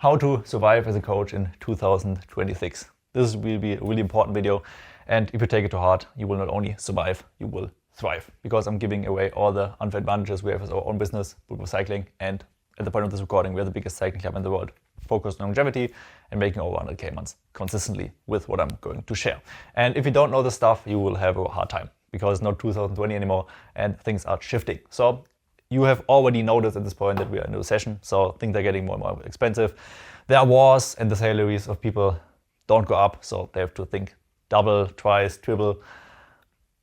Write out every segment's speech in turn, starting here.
how to survive as a coach in 2026. This will be a really important video, and if you take it to heart, you will not only survive, you will thrive, because I'm giving away all the unfair advantages we have as our own business, Bulletproof Cycling, and at the point of this recording, we are the biggest cycling club in the world, focused on longevity and making over 100k months consistently with what I'm going to share. And if you don't know this stuff, you will have a hard time, because it's not 2020 anymore and things are shifting. So you have already noticed at this point that we are in a recession, so things are getting more and more expensive. There are wars and the salaries of people don't go up, so they have to think double, twice, triple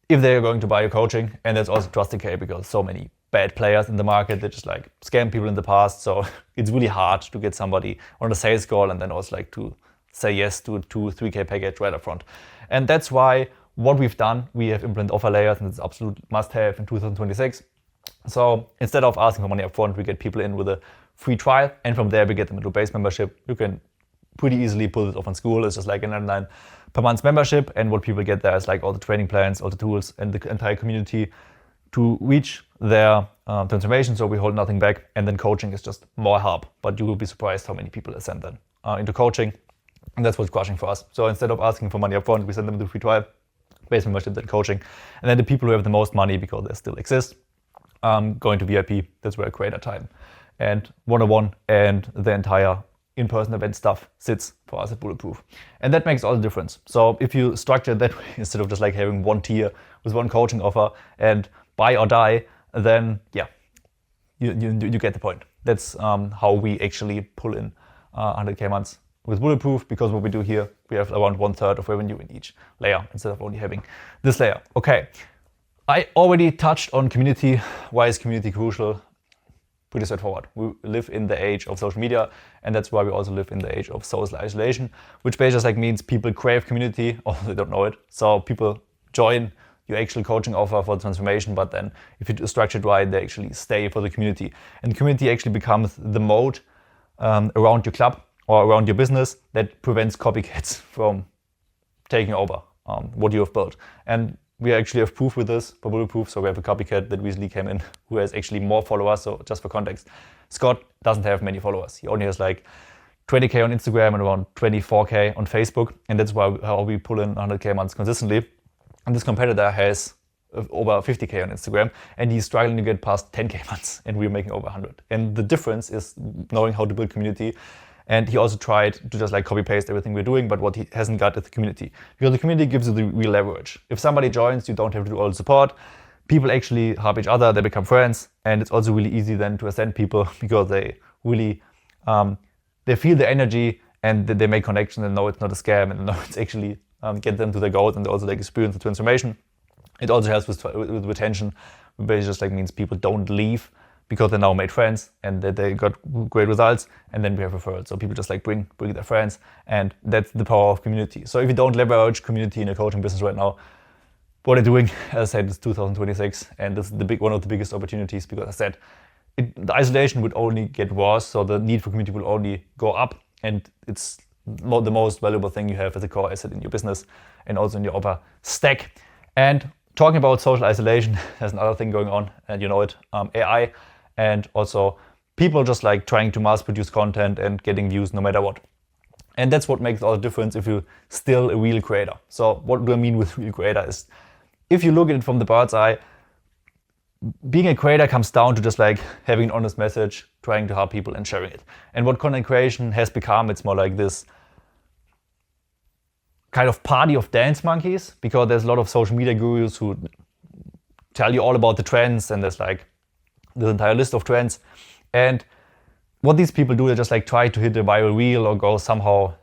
if they're going to buy your coaching. And that's also trust decay, because so many bad players in the market that just like scam people in the past. So it's really hard to get somebody on a sales call and then also like to say yes to a 2-3k package right up front. And that's why what we've done, we have implemented offer layers, and it's absolute must-have in 2026. So instead of asking for money up front, we get people in with a free trial, and from there we get them into a base membership. You can pretty easily pull this off on Skool. It's just like a 99 per month membership, and what people get there is like all the training plans, all the tools, and the entire community to reach their transformation. So we hold nothing back, and then coaching is just more help. But you will be surprised how many people send then into coaching, and that's what's crushing for us. So instead of asking for money up front, we send them into free trial, base membership, then coaching, and then the people who have the most money, because they still exist, going to VIP. That's where creator time and one-on-one and the entire in-person event stuff sits for us at Bulletproof. And that makes all the difference. So if you structure it that way, instead of just like having one tier with one coaching offer and buy or die, then yeah, you get the point. That's how we actually pull in 100k months with Bulletproof, because what we do here, we have around 1/3 of revenue in each layer instead of only having this layer. Okay, I already touched on community. Why is community crucial? Pretty straightforward. We live in the age of social media, and that's why we also live in the age of social isolation, which basically like means people crave community, although they don't know it. So people join your actual coaching offer for the transformation, but then if you structure it right, they actually stay for the community. And the community actually becomes the moat around your club or around your business that prevents copycats from taking over what you have built. And we actually have proof with this for Bulletproof. So we have a copycat that recently came in who has actually more followers. So just for context, Scott doesn't have many followers. He only has like 20k on Instagram and around 24k on Facebook. And that's why how we pull in 100k months consistently. And this competitor has over 50k on Instagram, and he's struggling to get past 10k months, and we're making over 100. And the difference is knowing how to build community. And he also tried to just like copy paste everything we're doing, but what he hasn't got is the community, because the community gives you the real leverage. If somebody joins, you don't have to do all the support. People actually help each other, they become friends, and it's also really easy then to ascend people, because they really they feel the energy and they make connections and know it's not a scam, and know it's actually get them to their goals, and they also like experience the transformation. It also helps with retention, which just like means people don't leave because they now made friends and they got great results, and then we have referrals. So people just like bring their friends, and that's the power of community. So if you don't leverage community in a coaching business right now, what they're doing, as I said, it's 2026, and this is one of the biggest opportunities, because I said the isolation would only get worse, so the need for community will only go up, and it's the most valuable thing you have as a core asset in your business and also in your offer stack. And talking about social isolation, there's another thing going on, and you know it, AI. And also people just like trying to mass produce content and getting views no matter what. And that's what makes all the difference if you're still a real creator. So what do I mean with real creator is, if you look at it from the bird's eye, being a creator comes down to just like having an honest message, trying to help people and sharing it. And what content creation has become, it's more like this kind of party of dance monkeys, because there's a lot of social media gurus who tell you all about the trends, and there's like this entire list of trends. And what these people do, they just like try to hit a viral reel or go somehow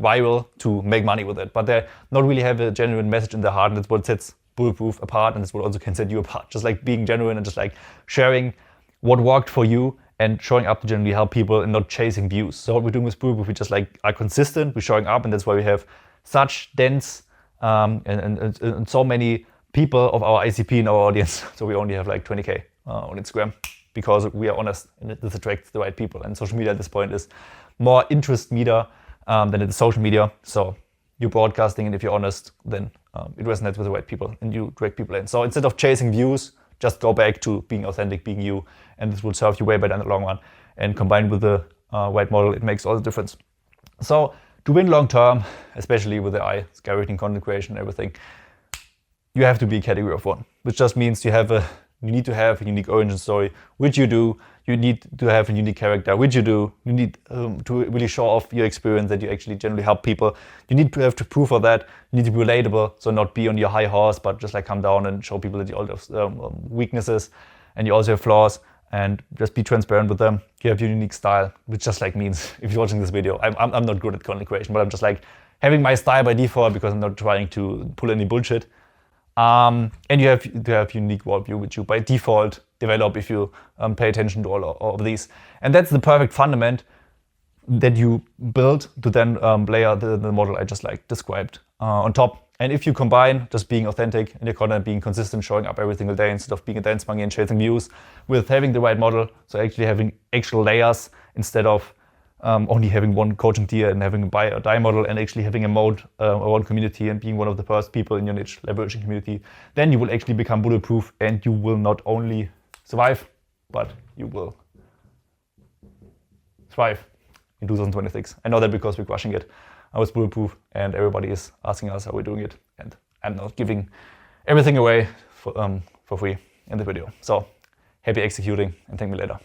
viral to make money with it, but they not really have a genuine message in their heart, and that's what sets Bulletproof apart, and that's what also can set you apart. Just like being genuine and just like sharing what worked for you and showing up to genuinely help people and not chasing views. So what we're doing with Bulletproof, we just like are consistent, we're showing up, and that's why we have such dense and so many people of our ICP in our audience. So we only have like 20k on Instagram, because we are honest, and this attracts the right people. And social media at this point is more interest meter than it is social media. So you're broadcasting, and if you're honest, then it resonates with the right people and you drag people in. So instead of chasing views, just go back to being authentic, being you, and this will serve you way better in the long run. And combined with the right model, it makes all the difference. So to win long term, especially with AI, skyrocketing content creation and everything, you have to be a category of one, which just means you need to have a unique origin story, which you do. You need to have a unique character, which you do. You need to really show off your experience, that you actually generally help people. You need to have to prove for that. You need to be relatable, so not be on your high horse, but just like come down and show people that you also have weaknesses and you also have flaws, and just be transparent with them. You have your unique style, which just like means, if you're watching this video, I'm not good at content creation, but I'm just like having my style by default because I'm not trying to pull any bullshit. And you have to have unique worldview, which you by default develop if you pay attention to all of these. And that's the perfect fundament that you build to then layer the model I just like described on top. And if you combine just being authentic in your content, being consistent, showing up every single day instead of being a dance monkey and chasing views, with having the right model, so actually having actual layers instead of only having one coaching tier and having a buy or die model, and actually having a mode around community and being one of the first people in your niche leveraging community, then you will actually become bulletproof, and you will not only survive, but you will thrive in 2026. I know that because we're crushing it. I was bulletproof and everybody is asking us how we're doing it, and I'm not giving everything away for free in the video. So happy executing, and thank me later.